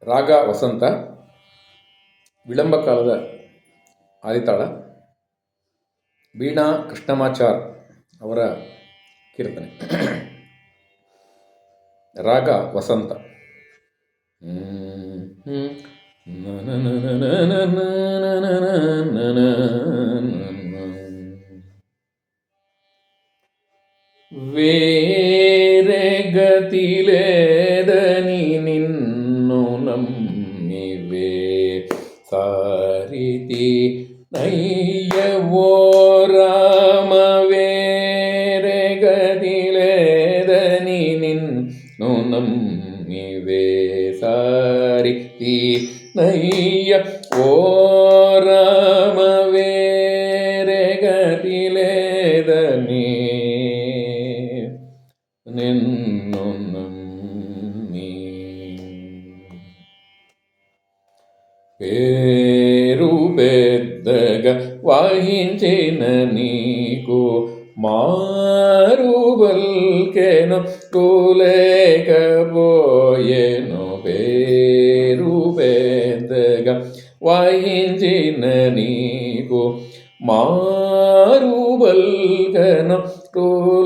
ರಾಗ ವಸಂತ, ವಿಳಂಬ ಕಾಲದ ಆದಿತಾಳ, ವೀಣಾ ಕೃಷ್ಣಮಾಚಾರ್ ಅವರ ಕೀರ್ತನೆ. ರಾಗ ವಸಂತ. వేరే గతిలేదని నిన్ను నమ్మివే సారితి నయ్యవో రామ, వేరే గతిలేదని నిన్ను నమ్మివే సారితి నయ్య ఓ రామ, వేరే గతిలేదని నిన్ను నమ్మి. పేరు పెద్దగా వహించిన నీకు మారువల్కెను లేకపోయెను. పేరు పెద్దగా వహించిన నీకు మారువల్కెను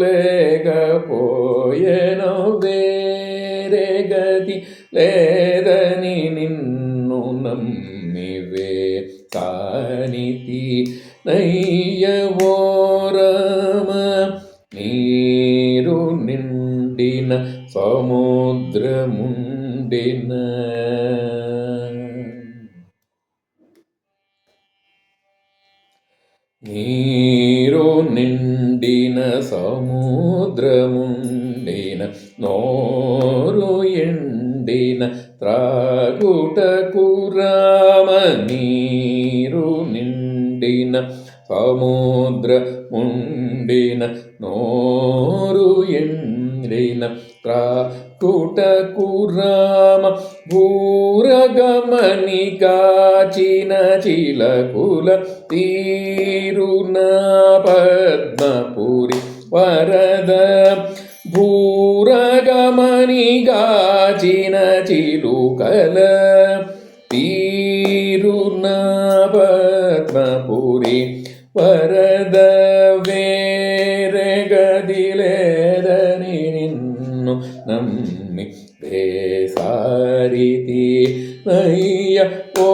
లేకపోయెను. వేరే గతి లేదని నిన్ను నమ్మివే సానితి నయ్యవో రామ, నీరు నిండిన సముద్రముండిన నీరు నిండిన సముద్రముండిన నోరు ఎండిన త్రాగుటకు రామ, నీరు నిండిన సముద్రముండిన నోరు ఎండిన త్రాగుటకు రామ, భూరగమని కాచిన చిలకుల తీరున పద్మపురి వరద, భూరగమని గాచిన చిలుకల తీరున పద్మపురి వరద, వేరే గదిలేదని నిన్ను నమ్మి వేసారితి నయ్య ఓ